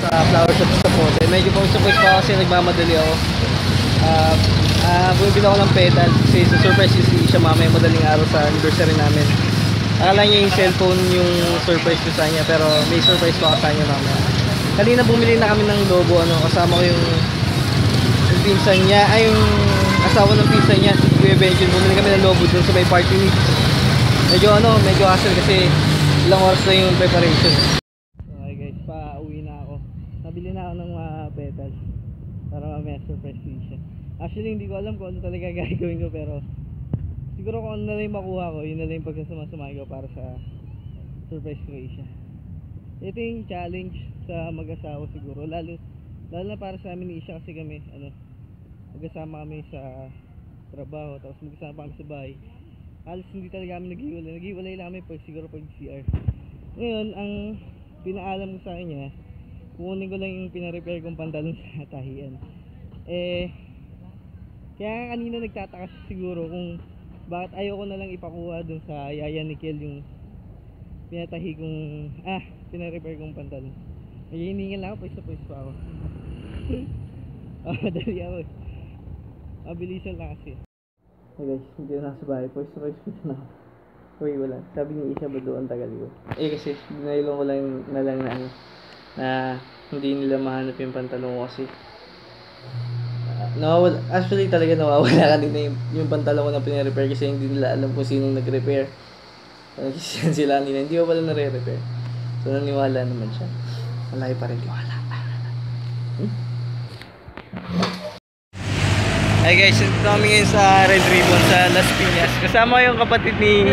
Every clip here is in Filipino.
sa flower shop sa Pote. Medyo pawis pa kasi nagmamadali ako. Bumibili ako ng petal kasi surprise si siya mamaya madaling araw sa anniversary namin. Akala niya yung cellphone yung surprise ko sa kanya, pero may surprise pa ako sa kanya mamaya. Kanina bumili na kami ng lobo, kasama ko yung pinsan niya, ay yung asawa ng pinsan niya, si Kuya Benjamin. Bumili kami ng lobo dun sa may party mix. Medyo hassle kasi ilang oras na yung preparation. Okay guys, pauwi na ako. Nabili na ako ng mga petals para mamaya surprise siya. Actually hindi ko alam kung ano talaga gagawin ko, pero siguro kung ano na lang makuha ko, yun na lang yung pagkasama-samay ko para sa surprise ko siya. Ito yung challenge sa mag-asawa siguro, lalo na para sa amin ni Isha, kasi kami magkasama kami sa trabaho, tapos magkasama kami sa bahay. Halos hindi talaga kami naghiwalay lang kami siguro pag CR. Ngayon, ang pinaalam ko sa kanya, kukunin ko lang yung pina-repair kong pantalon sa tahian. Kaya kanina nagtataka siguro kung bakit ayoko na lang ipakuha dun sa yaya ni Kel yung pinatahi kong pina-repair kong pantalon. May hiningal lang ako, pwes pa ako. Dali ako eh. Mabilisan lang kasi. Hey guys, hindi na nasa bahay. Pwes ko na ako. Uy, wala. Sabi ni Isha ba doon tagal ko? Kasi dinailong ko lang na na hindi nila mahanap yung pantalon ko kasi nawawala. Actually talaga nawawala kanina yung pantalon ko na pina-repair kasi hindi nila alam kung sinong nag-repair. Nag-isyan sila nila. Hindi ko pala nare-repair. So naniwala naman siya. Malaki pa rin tiwala. Hi guys, ito kami ngayon sa Red Ribbon sa Las Piñas. Kasama yung kapatid ni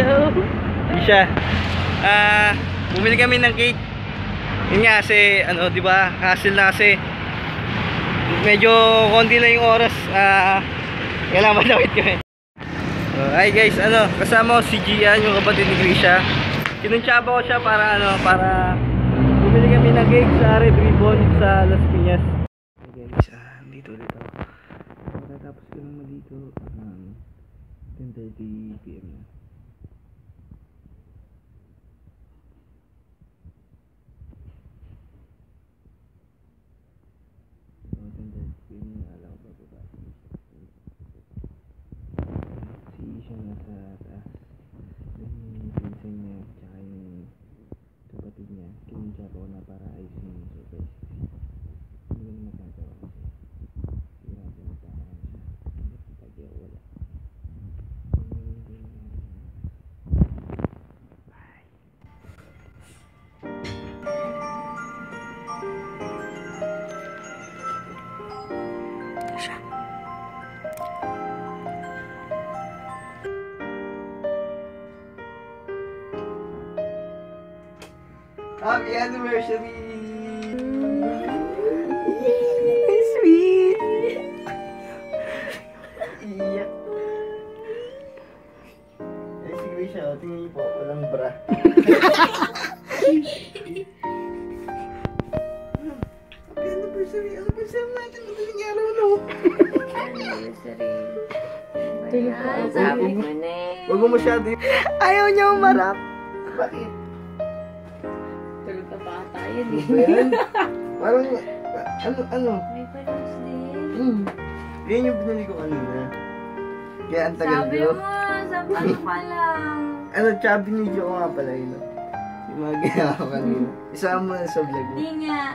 Isha. Bumili kami ng cake. Yun nga kasi, di ba, hassle na kasi medyo konti lang yung oras. Kailangan madawit kami. Hi guys, kasama ko si Gian, yung kapatid ni Grisha. Kinuntsaba ko siya para bumili kami ng cake sa Red Ribbon sa Las Piñas. Okay guys, dito ulit ako. Tapos ko lang maligo 10:30 PM na. So 10:30 PM na, alam ko ba si Isha nasa taas, yung pinsan niya tsaka yung kapatid niya kinuntsya ko na para ayusin yung surprise. Hindi na magagawa kasi happy anniversary! Sweet! Iyak! Si Grisha, tingin niyo po, walang bra. Happy anniversary! Anniversary natin, madaling araw na. Anniversary! Sabi ko na eh. Huwag mo masyado. Ayaw niya umarap. Bakit? Yun eh. Parang, ano? May palos din. Yan yung binili ko kanina. Kaya ang tagal ko. Sabi mo, sabi pa lang. Chubby video ko nga pala yun. Yung mga ginawa ko kanina. Isama mo na sa vlog mo. Di nga.